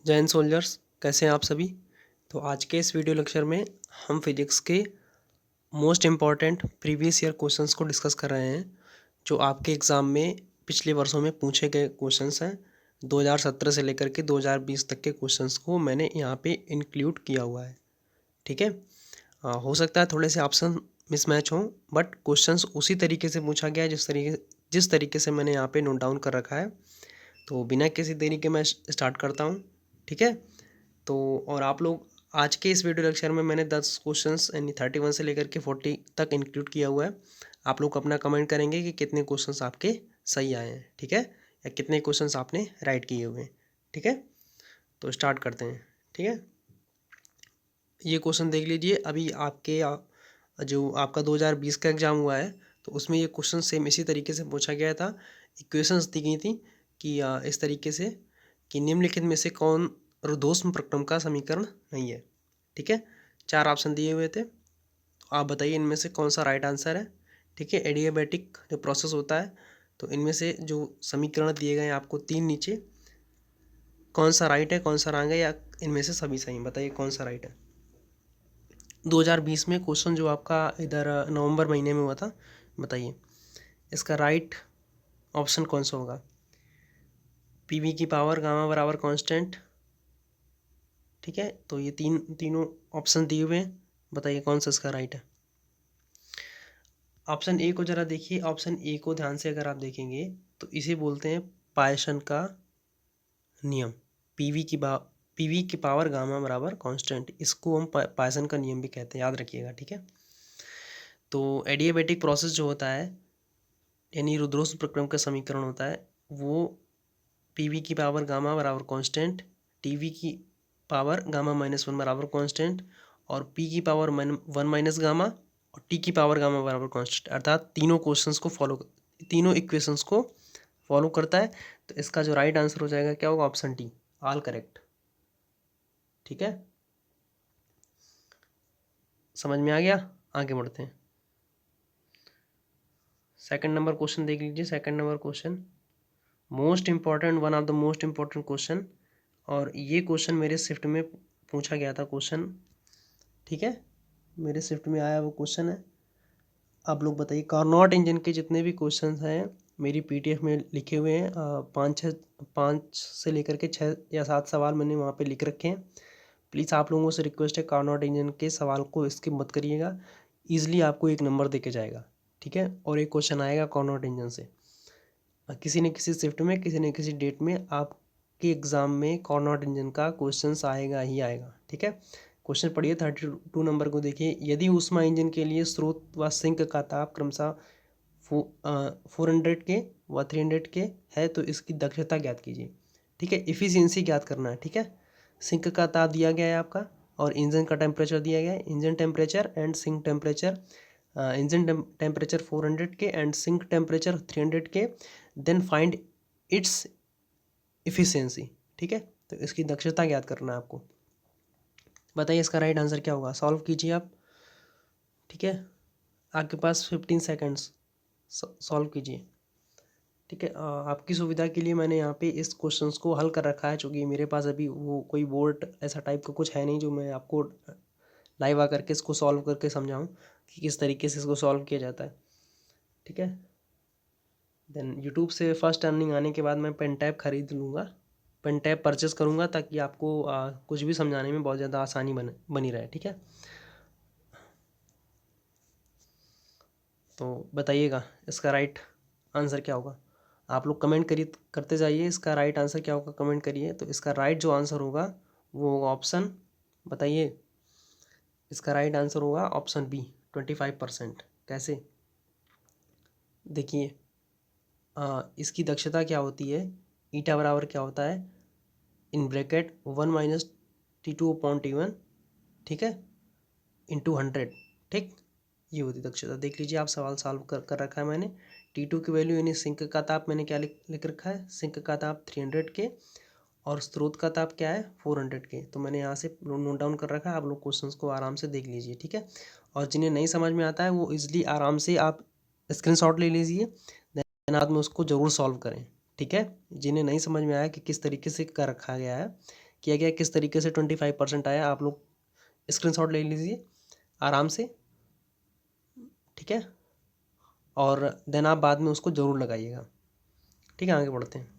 जय हिंद सोल्जर्स, कैसे हैं आप सभी। तो आज के इस वीडियो लेक्चर में हम फिजिक्स के most important previous year questions को डिस्कस कर रहे हैं, जो आपके एग्ज़ाम में पिछले वर्षों में पूछे गए क्वेश्चंस हैं। 2017 से लेकर के 2020 तक के क्वेश्चंस को मैंने यहाँ पे इंक्लूड किया हुआ है। ठीक है। हो सकता है थोड़े से ऑप्शन मिसमैच हों, बट क्वेश्चंस उसी तरीके से पूछा गया है जिस तरीके से मैंने यहाँ पे नोट डाउन कर रखा है। तो बिना किसी देरी के मैं स्टार्ट करता हूँ। ठीक है। तो और आप लोग आज के इस वीडियो लेक्चर में मैंने 10 क्वेश्चंस यानी 31 से लेकर के 40 तक इंक्लूड किया हुआ है। आप लोग अपना कमेंट करेंगे कि कितने क्वेश्चंस आपके सही आए हैं। ठीक है, या कितने क्वेश्चंस आपने राइट किए हुए हैं। ठीक है, तो स्टार्ट करते हैं। ठीक है, ये क्वेश्चन देख लीजिए। अभी आपके जो आपका 2020 का एग्ज़ाम हुआ है, तो उसमें ये क्वेश्चन सेम इसी तरीके से पूछा गया था। इक्वेशंस दी गई थी कि इस तरीके से कि निम्नलिखित में से कौन रुद्धोष्म प्रक्रम का समीकरण नहीं है। ठीक है, 4 ऑप्शन दिए हुए थे, तो आप बताइए इनमें से कौन सा राइट आंसर है। ठीक है, एडियाबैटिक जो प्रोसेस होता है, तो इनमें से जो समीकरण दिए गए हैं आपको 3 नीचे, कौन सा राइट है, कौन सा रॉन्ग है, या इनमें से सभी सही। बताइए कौन सा राइट है। 2020 में क्वेश्चन जो आपका इधर नवंबर महीने में हुआ था, बताइए इसका राइट ऑप्शन कौन सा होगा। पीवी की पावर गामा बराबर कांस्टेंट। ठीक है, तो ये तीनों ऑप्शन दिए हुए हैं, बताइए कौन सा इसका राइट है। ऑप्शन ए को ज़रा देखिए। ऑप्शन ए को ध्यान से अगर आप देखेंगे तो इसे बोलते हैं पायसन का नियम। पीवी की पावर गामा बराबर कांस्टेंट, इसको हम पायसन का नियम भी कहते हैं, याद रखिएगा। ठीक है, तो एडियाबैटिक प्रोसेस जो होता है यानी रुद्धोष्म प्रक्रम का समीकरण होता है, वो पीवी की पावर गामा बराबर कांस्टेंट, टीवी की पावर गामा -1 बराबर कांस्टेंट, और पी की पावर 1 माइनस गामा, और टी की पावर गामा बराबर कांस्टेंट, अर्थात तीनों इक्वेशंस को फॉलो करता है। तो इसका जो राइट आंसर हो जाएगा क्या होगा, ऑप्शन टी, ऑल करेक्ट। ठीक है, समझ में आ गया। आगे बढ़ते हैं। सेकंड नंबर क्वेश्चन देख लीजिए। Second number question most important, one of the most important question, और ये क्वेश्चन मेरे शिफ्ट में पूछा गया था क्वेश्चन। ठीक है, मेरे शिफ्ट में आया वो क्वेश्चन है। आप लोग बताइए, कार्नोट इंजन के जितने भी क्वेश्चन हैं मेरी पीडीएफ में लिखे हुए हैं। 5 से लेकर के 6 या 7 सवाल मैंने वहाँ पे लिख रखे हैं। प्लीज़ आप लोगों से रिक्वेस्ट है, कार्नोट इंजन के सवाल को स्किप मत करिएगा। ईजिली आपको 1 नंबर दे के जाएगा। ठीक है, और एक क्वेश्चन आएगा कार्नोट इंजन से। किसी न किसी शिफ्ट में, किसी न किसी डेट में आपके एग्ज़ाम में कार्नोट इंजन का क्वेश्चंस आएगा ही आएगा। ठीक है, क्वेश्चन पढ़िए 32 नंबर को देखिए। यदि ऊष्मा इंजन के लिए स्रोत व सिंक का ताप क्रमशः 400 के व 300 के है, तो इसकी दक्षता ज्ञात कीजिए। ठीक है, इफ़िशियंसी ज्ञात करना है। ठीक है, सिंक का ताप दिया गया है आपका, और इंजन का टेम्परेचर दिया गया है। Engine temperature and sink temperature, engine temperature 400 के एंड सिंक टेम्परेचर 300 के, देन फाइंड इट्स इफ़िशियंसी। ठीक है, तो इसकी दक्षता ज्ञात करना है आपको। बताइए इसका राइट आंसर क्या होगा, सॉल्व कीजिए आप। ठीक है, आपके पास 15 सेकेंड्स, सॉल्व कीजिए। ठीक है, आपकी सुविधा के लिए मैंने यहाँ पे इस क्वेश्चंस को हल कर रखा है, चूँकि मेरे पास अभी वो कोई बोर्ड ऐसा टाइप का कुछ है नहीं जो मैं आपको लाइव आकर के इसको सॉल्व करके समझाऊँ कि किस तरीके से इसको सॉल्व किया जाता है। ठीक है, देन यूट्यूब से फर्स्ट अर्निंग आने के बाद मैं पेन टैब खरीद लूँगा, पेन टैब परचेस करूँगा, ताकि आपको कुछ भी समझाने में बहुत ज़्यादा आसानी बनी रहे। ठीक है, तो बताइएगा इसका राइट आंसर क्या होगा। आप लोग कमेंट करते जाइए, इसका राइट आंसर क्या होगा कमेंट करिए। तो इसका राइट जो आंसर होगा वो होगा ऑप्शन, बताइए इसका राइट आंसर होगा ऑप्शन बी, 25%। कैसे, देखिए इसकी दक्षता क्या होती है, ईटा बराबर क्या होता है, इन ब्रैकेट 1 माइनस T2/T1, ठीक है, इंटू 100। ठीक, ये होती दक्षता। देख लीजिए, आप सवाल सॉल्व कर रखा है मैंने। T2 की वैल्यू यानी सिंक का ताप मैंने क्या लिख रखा है, सिंक का ताप 300 के, और स्रोत का ताप क्या है 400 के। तो मैंने यहाँ से नोट डाउन कर रखा है, आप लोग क्वेश्चंस को आराम से देख लीजिए। ठीक है, और जिन्हें नहीं समझ में आता है वो इजली आराम से आप स्क्रीनशॉट ले लीजिए, देन आप में उसको ज़रूर सॉल्व करें। ठीक है, जिन्हें नहीं समझ में आया कि किस तरीके से कर रखा गया है किया गया, किस तरीके से 25% आया, आप लोग स्क्रीनशॉट ले लीजिए आराम से, ठीक है। और देन आप बाद में उसको ज़रूर लगाइएगा, ठीक है। आगे बढ़ते हैं।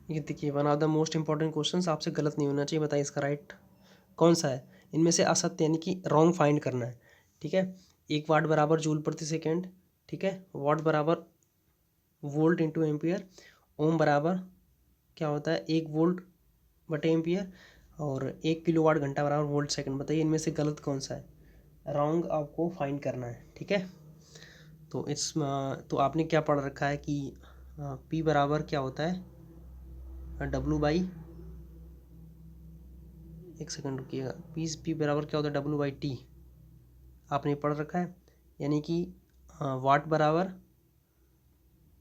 ये देखिए, one of the most important questions, आपसे गलत नहीं होना चाहिए, बताइए इसका राइट कौन सा है। इनमें से असत्य यानी कि रॉन्ग फाइंड करना है, ठीक है। 1 वाट बराबर जूल प्रति सेकेंड, ठीक है। वाट बराबर वोल्ट इंटू एम्पियर। ओम बराबर क्या होता है, 1 वोल्ट बटे एम्पियर। और 1 किलोवाट घंटा बराबर वोल्ट सेकंड। बताइए इनमें से गलत कौन सा है, रॉन्ग आपको फाइंड करना है, ठीक है। तो तो आपने क्या पढ़ रखा है कि पी बराबर क्या होता है, डब्लू बाई, एक सेकंड रुकिएगा, पी बराबर क्या होता है, डब्लू बाई टी, आपने पढ़ रखा है। यानी कि वाट बराबर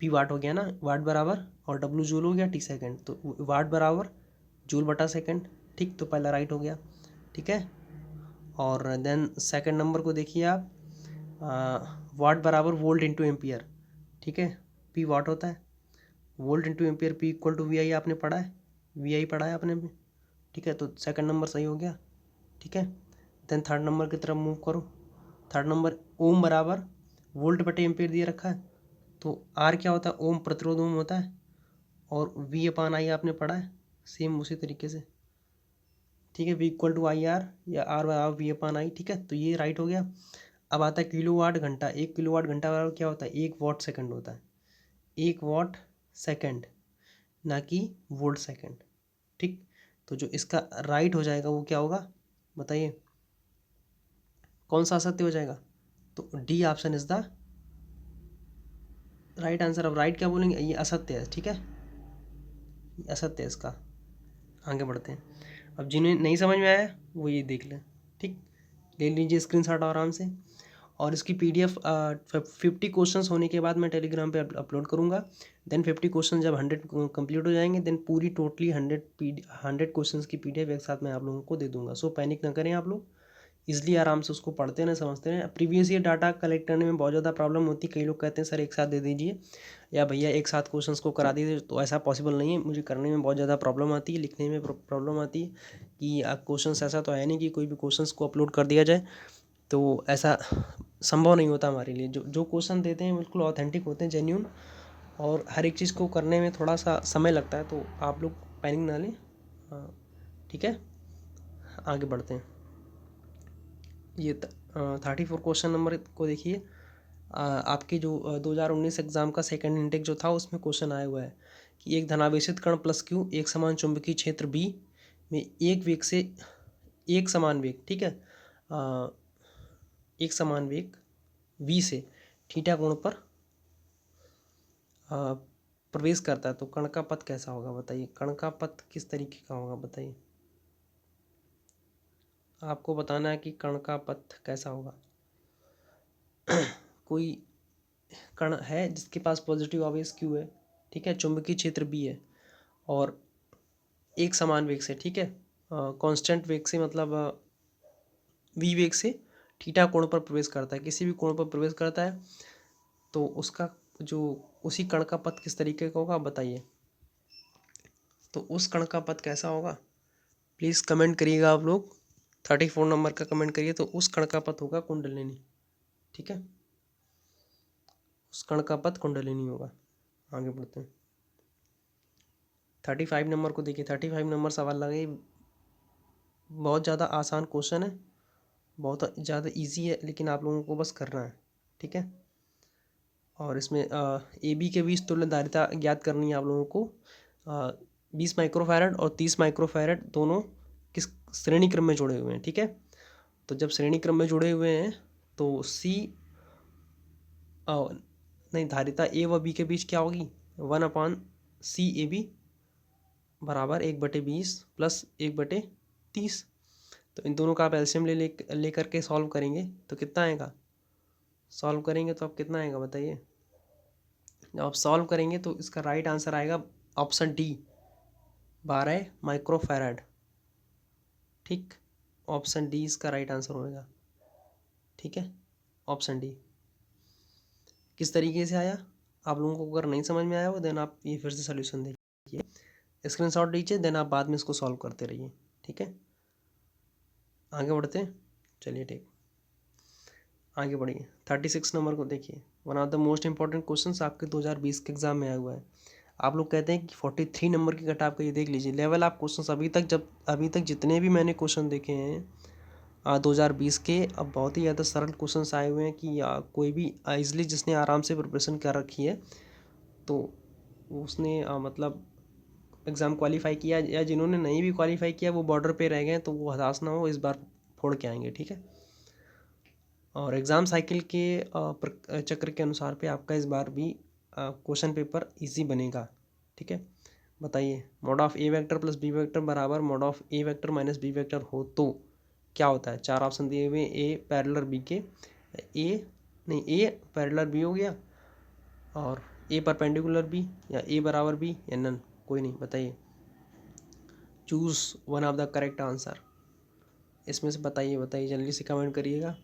पी वाट हो गया ना, वाट बराबर और डब्लू जूल हो गया, टी सेकंड, तो वाट बराबर जूल बटा सेकंड, ठीक। तो पहला राइट हो गया, ठीक है। और देन सेकंड नंबर को देखिए आप, वाट बराबर वोल्ट इंटू एम्पियर, ठीक है। पी वाट होता है, volt into ampere, P equal to V I आपने पढ़ा है, वी आई पढ़ा है आपने भी, ठीक है। तो सेकंड नंबर सही हो गया, ठीक है। देन थर्ड नंबर की तरफ मूव करो। थर्ड नंबर, ओम बराबर वोल्ट बटे एम्पियर दिया रखा है, तो आर क्या होता है, ओम प्रतिरोध ओम होता है। और वी अपान आई आपने पढ़ा है सेम उसी तरीके से, ठीक है। V equal to I R या आर बराबर वी अपान आई, ठीक है। तो ये राइट हो गया। अब आता है किलोवाट घंटा। 1 किलोवाट घंटा बराबर क्या होता है, 1 वाट सेकंड होता है, 1 वाट सेकंड, ना कि वोल्ट सेकंड, ठीक। तो जो इसका राइट हो जाएगा वो क्या होगा, बताइए कौन सा असत्य हो जाएगा। तो D option is the right answer. अब राइट क्या बोलेंगे, ये असत्य है, ठीक है, ये असत्य है इसका। आगे बढ़ते हैं। अब जिन्हें नहीं समझ में आया वो ये देख लें, ठीक, ले लीजिए स्क्रीनशॉट आराम से। और इसकी पीडीएफ 50 क्वेश्चंस होने के बाद मैं टेलीग्राम पे अपलोड करूँगा। देन 50 क्वेश्चन जब 100 कंप्लीट हो जाएंगे, देन पूरी टोटली 100 क्वेश्चंस की पीडीएफ एक साथ मैं आप लोगों को दे दूँगा। सो पैनिक ना करें आप लोग, ईजिली आराम से उसको पढ़ते हैं, समझते हैं। प्रीवियस ईयर डाटा कलेक्ट करने में बहुत ज़्यादा प्रॉब्लम होती है, कई लोग कहते हैं सर एक साथ दे दीजिए या भैया एक साथ क्वेश्चंस को करा दीजिए, तो ऐसा पॉसिबल नहीं है। मुझे करने में बहुत ज़्यादा प्रॉब्लम आती है, लिखने में प्रॉब्लम आती है कि क्वेश्चंस, ऐसा तो है नहीं कि कोई भी क्वेश्चंस को अपलोड कर दिया जाए, तो ऐसा संभव नहीं होता हमारे लिए। जो क्वेश्चन देते हैं बिल्कुल ऑथेंटिक होते हैं, जेन्यून, और हर एक चीज़ को करने में थोड़ा सा समय लगता है, तो आप लोग पैनिक ना लें, हाँ, ठीक है। आगे बढ़ते हैं। ये 34 क्वेश्चन नंबर को देखिए। आपके जो 2019 एग्ज़ाम का सेकंड इंटेक जो था उसमें क्वेश्चन आया हुआ है कि एक धनावेशित कण प्लस क्यू एक समान चुंबकीय क्षेत्र बी में एक वेग से, एक समान वेग, ठीक है, एक समान वेग वी से थीटा कोण पर प्रवेश करता है, तो कण का पथ कैसा होगा, बताइए कण का पथ किस तरीके का होगा, बताइए। आपको बताना है कि कण का पथ कैसा होगा। कोई कण है जिसके पास पॉजिटिव आवेश क्यू है, ठीक है, चुंबकीय क्षेत्र बी है, और एक समान वेग से, ठीक है, कांस्टेंट वेग से, मतलब वी वेग से थीटा कोण पर प्रवेश करता है, किसी भी कोण पर प्रवेश करता है, तो उसका जो उसी कण का पथ किस तरीके का होगा, बताइए। तो उस कण का पथ कैसा होगा, प्लीज़ कमेंट करिएगा आप लोग। 34 नंबर का कमेंट करिए। तो उस कण का पथ होगा कुंडलिनी, ठीक है, उस कण का पथ कुंडलिनी होगा। आगे बढ़ते हैं। 35 नंबर को देखिए। 35 नंबर सवाल लगे, बहुत ज़्यादा आसान क्वेश्चन है, बहुत ज़्यादा इजी है, लेकिन आप लोगों को बस करना है, ठीक है। और इसमें ए बी के बीच तुल्यधारिता ज्ञात करनी है आप लोगों को। 20 माइक्रोफैरड और 30 माइक्रोफैरड दोनों किस श्रेणी क्रम में जुड़े हुए हैं, ठीक है। तो जब श्रेणी क्रम में जुड़े हुए हैं तो सी नहीं, धारिता ए व बी के बीच क्या होगी, 1/C/AB बराबर 1/20 प्लस 1/30। तो इन दोनों का आप एलसीएम ले करके सॉल्व करेंगे तो कितना आएगा, सॉल्व करेंगे तो आप कितना आएगा, बताइए। जब आप सॉल्व करेंगे तो इसका राइट आंसर आएगा ऑप्शन डी, 12 माइक्रोफैरड, ठीक। ऑप्शन डी इसका राइट आंसर होगा, ठीक है, ऑप्शन डी। किस तरीके से आया, आप लोगों को अगर नहीं समझ में आया हो देन आप ये फिर से सोल्यूशन देखिए। स्क्रीनशॉट लीजिए, देन आप बाद में इसको सॉल्व करते रहिए। ठीक है, आगे बढ़ते हैं। चलिए ठीक, आगे बढ़िए। 36 नंबर को देखिए, one of the most important question आपके 2020 के एग्जाम में आया हुआ है। आप लोग कहते हैं कि 43 नंबर की कट आपका, ये देख लीजिए लेवल आप क्वेश्चन अभी तक जितने भी मैंने क्वेश्चन देखे हैं 2020 के, अब बहुत ही ज़्यादा सरल क्वेश्चन आए हुए हैं कि कोई भी ईजिली जिसने आराम से प्रिपरेशन कर रखी है तो उसने मतलब एग्ज़ाम क्वालिफाई किया, या जिन्होंने नहीं भी क्वालिफाई किया वो बॉर्डर पे रह गए, तो वो हताश ना हो, इस बार फोड़ के आएंगे। ठीक है, और एग्ज़ाम साइकिल के चक्र के अनुसार पे आपका इस बार भी क्वेश्चन पेपर इजी बनेगा। ठीक है, बताइए, mod of A vector plus B vector बराबर mod of A vector minus B vector हो तो क्या होता है। चार ऑप्शन दिए हुए, ए पैरेलल बी के, ए नहीं ए पैरेलल बी हो गया, और ए परपेंडिकुलर बी, या ए बराबर बी, या नन, कोई नहीं। बताइए, choose one of the correct answer, इसमें से बताइए जल्दी से कमेंट करिएगा।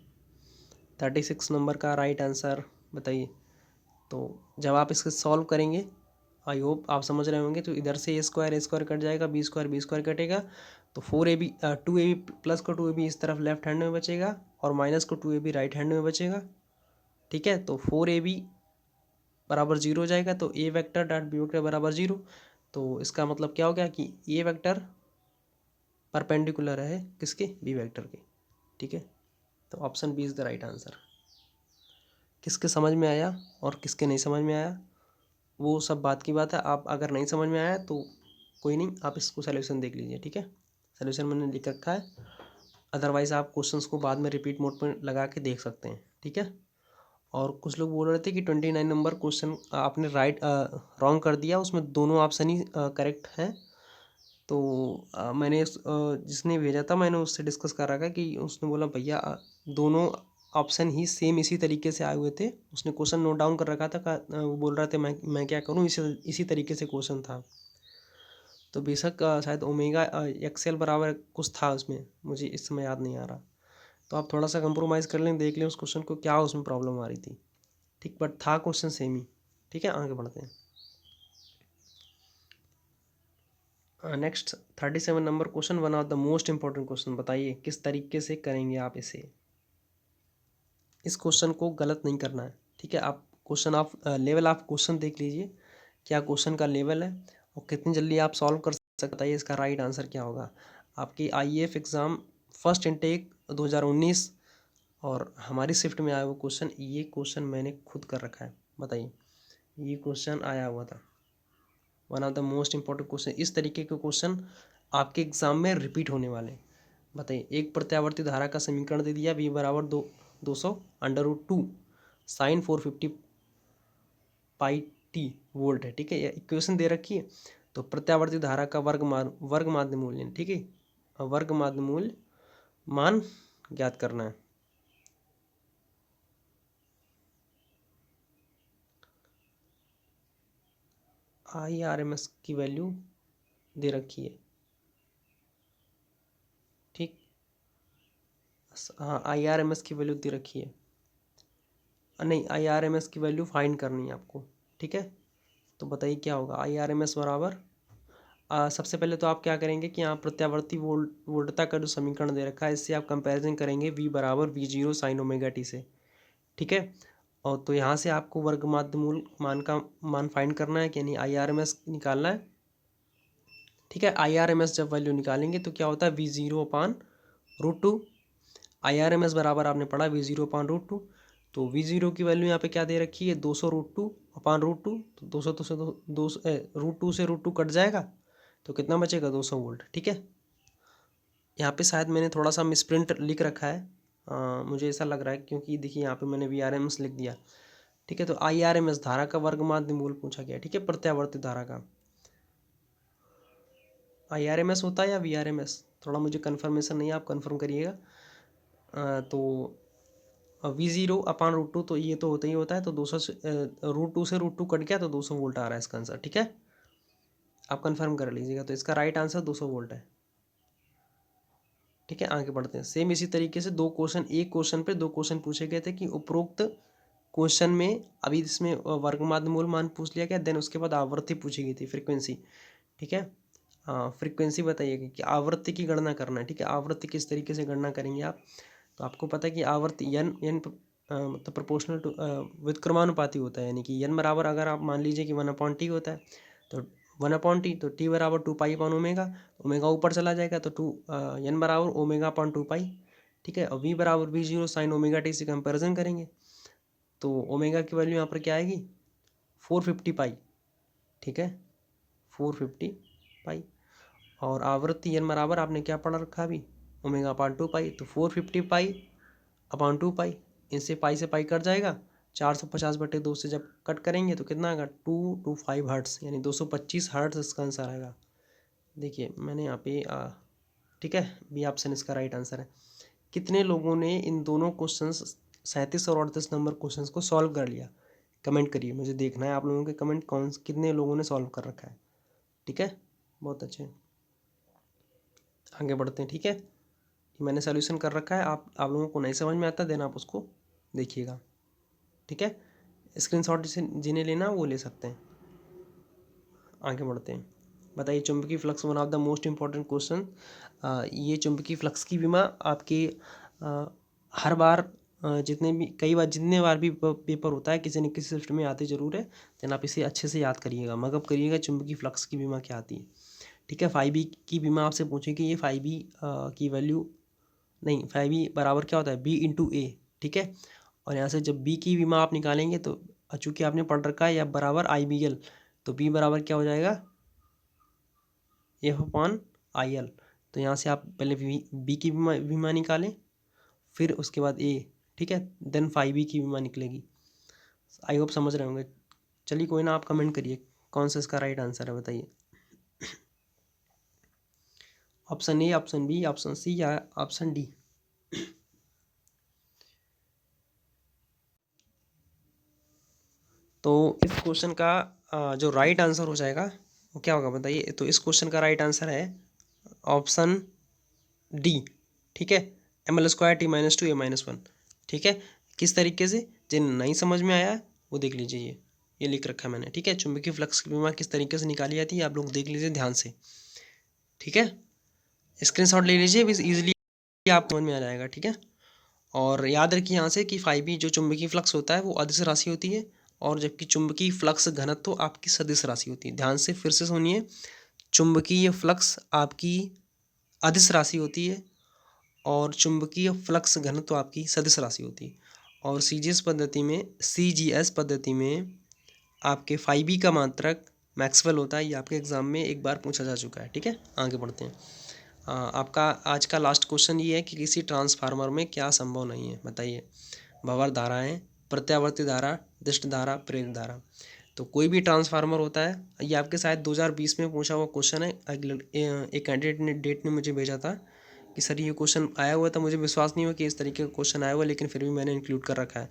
36 नंबर का राइट आंसर बताइए। तो जब आप इसके सॉल्व करेंगे, आई होप आप समझ रहे होंगे, तो इधर से ए स्क्वायर कट जाएगा, बी स्क्वायर कटेगा, तो 4ab 2ab प्लस को 2ab इस तरफ लेफ्ट हैंड में बचेगा, और माइनस को 2ab राइट हैंड में बचेगा। ठीक है, तो 4ab बराबर 0 हो जाएगा, तो ए वेक्टर डॉट बी वेक्टर बराबर 0। तो इसका मतलब क्या हो गया कि ए वेक्टर परपेंडिकुलर है किसके, बी वेक्टर के। ठीक है, तो option B is the right answer. किसके समझ में आया और किसके नहीं समझ में आया वो सब बात की बात है। आप अगर नहीं समझ में आया तो कोई नहीं, आप इसको सॉल्यूशन देख लीजिए। ठीक है, सॉल्यूशन मैंने लिख रखा है, अदरवाइज़ आप क्वेश्चंस को बाद में रिपीट मोड पर लगा के देख सकते हैं। ठीक है, और कुछ लोग बोल रहे थे कि 29 नंबर क्वेश्चन आपने रॉन्ग कर दिया, उसमें दोनों ऑप्शन ही करेक्ट हैं। तो मैंने जिसने भेजा था मैंने उससे डिस्कस कर रखा कि उसने बोला भैया दोनों ऑप्शन ही सेम इसी तरीके से आए हुए थे, उसने क्वेश्चन नोट डाउन कर रखा था वो बोल रहा था मैं क्या करूं, इसी तरीके से क्वेश्चन था। तो बेशक शायद ओमेगा एक्सेल बराबर कुछ था उसमें, मुझे इस समय याद नहीं आ रहा। तो आप थोड़ा सा कंप्रोमाइज़ कर लें, देख लें उस क्वेश्चन को क्या उसमें प्रॉब्लम आ रही थी। ठीक, बट था क्वेश्चन सेम ही। ठीक है, आगे बढ़ते हैं। Next 37 number question, one of the most important question. बताइए किस तरीके से करेंगे आप इसे। इस क्वेश्चन को गलत नहीं करना है। ठीक है, आप क्वेश्चन लेवल आप क्वेश्चन देख लीजिए, क्या क्वेश्चन का लेवल है और कितनी जल्दी आप सॉल्व कर सकते हैं। इसका राइट आंसर क्या होगा। आपकी आईएएफ एग्ज़ाम फर्स्ट इनटेक 2019 और हमारी शिफ्ट में आया हुआ क्वेश्चन, ये क्वेश्चन मैंने खुद कर रखा है। बताइए, ये क्वेश्चन आया हुआ था, one of the most important question. इस तरीके के क्वेश्चन आपके एग्जाम में रिपीट होने वाले हैं। बताइए, एक प्रत्यावर्ती धारा का समीकरण दे दिया, v बराबर 200 √2 साइन 450 पाई टी वोल्ट है। ठीक है, ये इक्वेशन दे रखी है। तो प्रत्यावर्ती धारा का वर्ग माध्य मूल्य, ठीक है, वर्ग माध्य मूल्य मान ज्ञात करना है। IRMS की वैल्यू दे रखी है। ठीक, हाँ IRMS की वैल्यू दे रखी है, नहीं IRMS की वैल्यू फाइंड करनी है आपको। ठीक है, तो बताइए क्या होगा। IRMS बराबर सबसे पहले तो आप क्या करेंगे कि यहाँ प्रत्यावर्ती वोल्टता का जो समीकरण दे रखा है, इससे आप कंपैरिजन करेंगे v बराबर V0 साइन ओमेगा टी से। ठीक है, और तो यहाँ से आपको वर्ग माध्य मूल मान फाइंड करना है, यानी IRMS निकालना है। ठीक है, IRMS जब वैल्यू निकालेंगे तो क्या होता है, V0/√2। IRMS बराबर आपने पढ़ा V0/√2, तो V0 की वैल्यू यहाँ पे क्या दे रखी है, 200√2/√2। तो 200 √2 से √2 कट जाएगा, तो कितना बचेगा, 200 वोल्ट। ठीक है, यहाँ पे शायद मैंने थोड़ा सा मिसप्रिंट लिख रखा है, मुझे ऐसा लग रहा है, क्योंकि देखिए यहाँ पे मैंने VRMS लिख दिया। ठीक है, तो IRMS धारा का वर्ग माध्य मूल पूछा गया। ठीक है, प्रत्यावर्ती धारा का IRMS होता है या VRMS, थोड़ा मुझे कन्फर्मेशन नहीं है, आप कन्फर्म करिएगा। तो V0/√2 तो ये तो होता ही होता है, तो 200 से √2 से √2 कट गया, तो 200 वोल्ट आ रहा है इसका आंसर। ठीक है, आप कंफर्म कर लीजिएगा, तो इसका राइट आंसर 200 वोल्ट है। ठीक है, आगे बढ़ते हैं। सेम इसी तरीके से एक क्वेश्चन पे दो क्वेश्चन पूछे गए थे कि उपरोक्त क्वेश्चन में अभी इसमें वर्ग माध्य मूल मान पूछ लिया गया, देन उसके बाद आवृत्ति पूछी गई थी, फ्रीक्वेंसी। ठीक है, फ्रीक्वेंसी बताइएगा कि आवृत्ति की गणना करना है, ठीक है। आवृत्ति किस तरीके से गणना करेंगे आप, तो आपको पता है कि आवर्ती एन मतलब प्रोपोर्शनल टू व्युत्क्रमानुपाती होता है, यानी कि एन बराबर अगर आप मान लीजिए कि 1/t होता है तो 1/t, तो टी बराबर 2 पाई/ओमेगा, ओमेगा ऊपर चला जाएगा तो एन बराबर ओमेगा/2 पाई, ठीक है। और वी बराबर V0 साइन ओमेगा टी से कंपेरिजन करेंगे तो ओमेगा की वैल्यू यहाँ पर क्या आएगी 450 पाई, ठीक है, 450 पाई। और आवृत्ति एन बराबर आपने क्या पढ़ा रखा अभी ओमेगा/2 पाई, तो 450 पाई/2 पाई, इनसे पाई से पाई कट जाएगा, 450/2 से जब कट करेंगे तो कितना आएगा 225 हर्ट्स, यानी 225 हर्ट्स इसका आंसर आएगा। देखिए मैंने यहाँ पे ठीक है, बी ऑप्शन इसका राइट आंसर है। कितने लोगों ने इन दोनों क्वेश्चंस 37 और 38 नंबर क्वेश्चंस को सॉल्व कर लिया, कमेंट करिए, मुझे देखना है आप लोगों के कमेंट कितने लोगों ने सॉल्व कर रखा है, ठीक है, बहुत अच्छे। आगे बढ़ते हैं, ठीक है। मैंने सोल्यूशन कर रखा है, आप लोगों को नहीं समझ में आता देन आप उसको देखिएगा, ठीक है। स्क्रीनशॉट जिन्हें लेना वो ले सकते हैं। आगे बढ़ते हैं, बताइए चुंबकीय flux one of the most important question. ये चुंबकीय फ्लक्स की विमा आपके हर बार जितने बार भी पेपर होता है किसी न किसी शिफ्ट में आते जरूर है, देन आप इसे अच्छे से याद करिएगा, मगअप करिएगा चुंबकीय फ्लक्स की विमा क्या आती है, ठीक है। 5e की विमा आपसे पूछेगी, ये 5e की वैल्यू नहीं, 5e बराबर क्या होता है B/A, ठीक है। और यहाँ से जब B की विमा आप निकालेंगे तो चूंकि आपने पढ़ रखा है F बराबर IBL, तो B बराबर क्या हो जाएगा F/IL। तो यहाँ से आप पहले B की विमा निकालें, फिर उसके बाद A, ठीक है, देन 5e की विमा निकलेगी। आई होप समझ रहे होंगे। चलिए कोई ना, आप कमेंट करिए कौन सा इसका राइट आंसर है, बताइए option A, option B, option C या ऑप्शन डी। तो इस क्वेश्चन का जो राइट आंसर हो जाएगा वो क्या होगा बताइए। तो इस क्वेश्चन का राइट आंसर है ऑप्शन डी, ठीक है, mL²T-2a-1, ठीक है। किस तरीके से, जिन नहीं समझ में आया वो देख लीजिए, ये लिख रखा है मैंने, ठीक है। चुंबकीय फ्लक्स की विमा किस तरीके से निकाली जाती है आप लोग देख लीजिए ध्यान से, ठीक है। स्क्रीनशॉट ले लीजिए, बस इजीली आप समझ में आ जाएगा, ठीक है। और याद रखिए यहाँ से कि 5e जो चुंबकीय फ्लक्स होता है वो अदिश राशि होती है, और जबकि चुंबकीय फ्लक्स घनत्व तो आपकी सदिश राशि होती है। ध्यान से फिर से सुनिए, चुंबकीय फ्लक्स आपकी अदिश राशि होती है और चुंबकीय फ्लक्स घनत्व तो आपकी सदिश राशि होती है। और CGS पद्धति में आपके 5e का मात्रक मैक्सवेल होता है, ये आपके एग्जाम में एक बार पूछा जा चुका है, ठीक है। आगे बढ़ते हैं। आपका आज का लास्ट क्वेश्चन ये है कि किसी ट्रांसफार्मर में क्या संभव नहीं है, बताइए। भंवर धाराएं, प्रत्यावर्ती धारा, दिष्ट धारा, प्रेरक धारा। तो कोई भी ट्रांसफार्मर होता है, ये आपके शायद 2020 में पूछा हुआ क्वेश्चन है। एक कैंडिडेट ने मुझे भेजा था कि सर ये क्वेश्चन आया हुआ था, मुझे विश्वास नहीं हुआ कि इस तरीके का क्वेश्चन आया हुआ, लेकिन फिर भी मैंने इंक्लूड कर रखा है।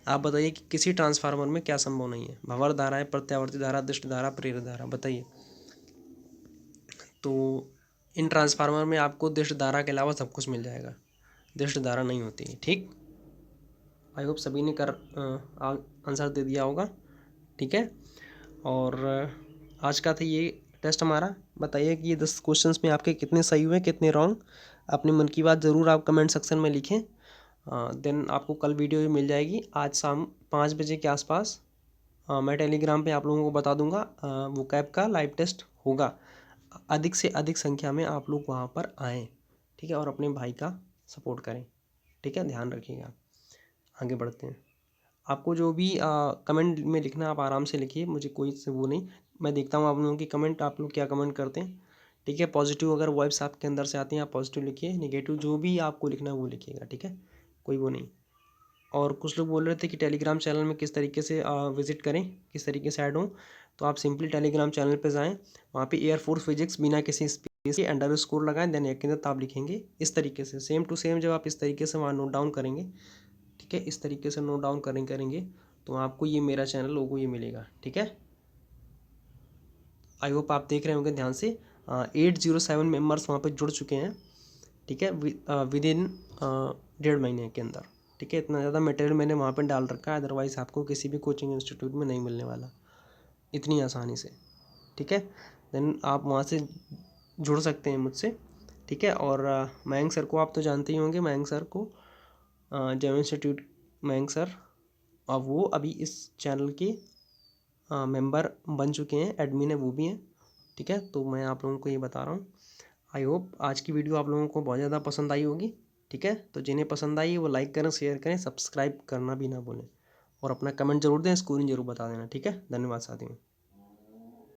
आप बताइए कि किसी ट्रांसफार्मर में क्या संभव नहीं है। भंवर धाराएं, प्रत्यावर्ती धारा, दिष्ट धारा, प्रेरक धारा, बताइए। तो इन ट्रांसफार्मर में आपको दिष्ट धारा के अलावा सब कुछ मिल जाएगा, दिष्ट धारा नहीं होती है, ठीक। आई होप सभी ने आंसर दे दिया होगा, ठीक है। और आज का था ये टेस्ट हमारा। बताइए कि ये 10 क्वेश्चंस में आपके कितने सही हुए कितने रॉन्ग। अपनी मन की बात ज़रूर आप कमेंट सेक्शन में लिखें। देन आपको कल वीडियो मिल जाएगी आज शाम 5 बजे के आसपास। मैं टेलीग्राम पे आप लोगों को बता दूंगा, वो कैब का लाइव टेस्ट होगा। अधिक से अधिक संख्या में आप लोग वहाँ पर आएँ, ठीक है, और अपने भाई का सपोर्ट करें, ठीक है, ध्यान रखिएगा। आगे बढ़ते हैं। आपको जो भी कमेंट में लिखना आप आराम से लिखिए, मुझे कोई से वो नहीं, मैं देखता हूँ आप लोगों की कमेंट, आप लोग क्या कमेंट करते हैं, ठीक है। पॉजिटिव अगर वाइब्स आपके अंदर से आती हैं आप पॉजिटिव लिखिए, नेगेटिव जो भी आपको लिखना है वो लिखिएगा, ठीक है, कोई वो नहीं। और कुछ लोग बोल रहे थे कि टेलीग्राम चैनल में किस तरीके से विजिट करें, किस तरीके से ऐड हों। तो आप सिंपली टेलीग्राम चैनल पर जाएँ, वहाँ पर एयरफोर्स फिजिक्स बिना किसी स्पेस के अंडरस्कोर लगाएं, देन एक के अंदर आप लिखेंगे इस तरीके से सेम टू सेम। जब आप इस तरीके से वहाँ नोट डाउन करेंगे, ठीक है, इस तरीके से नोट डाउन करेंगे तो आपको ये मेरा चैनल लोगो ये मिलेगा, ठीक है। आई होप आप देख रहे होंगे ध्यान से। 807 मेम्बर्स वहाँ पे जुड़ चुके हैं, ठीक है, विद इन 1.5 महीने के अंदर, ठीक है। इतना ज़्यादा मटेरियल मैंने वहाँ पे डाल रखा है, अदरवाइज़ आपको किसी भी कोचिंग इंस्टीट्यूट में नहीं मिलने वाला इतनी आसानी से, ठीक है। देन आप वहाँ से जुड़ सकते हैं मुझसे, ठीक है। और मयंक सर को आप तो जानते ही होंगे, मयंक सर को जेम इंस्टीट्यूट मयंक सर, अब वो अभी इस चैनल के मेंबर बन चुके हैं, एडमिन है वो भी हैं, ठीक है। तो मैं आप लोगों को ये बता रहा हूँ। आई होप आज की वीडियो आप लोगों को बहुत ज़्यादा पसंद आई होगी, ठीक है। तो जिन्हें पसंद आई वो लाइक करें, शेयर करें, सब्सक्राइब करना भी ना भूलें और अपना कमेंट जरूर दें, स्कोरिंग जरूर बता देना, ठीक है। धन्यवाद साथियों।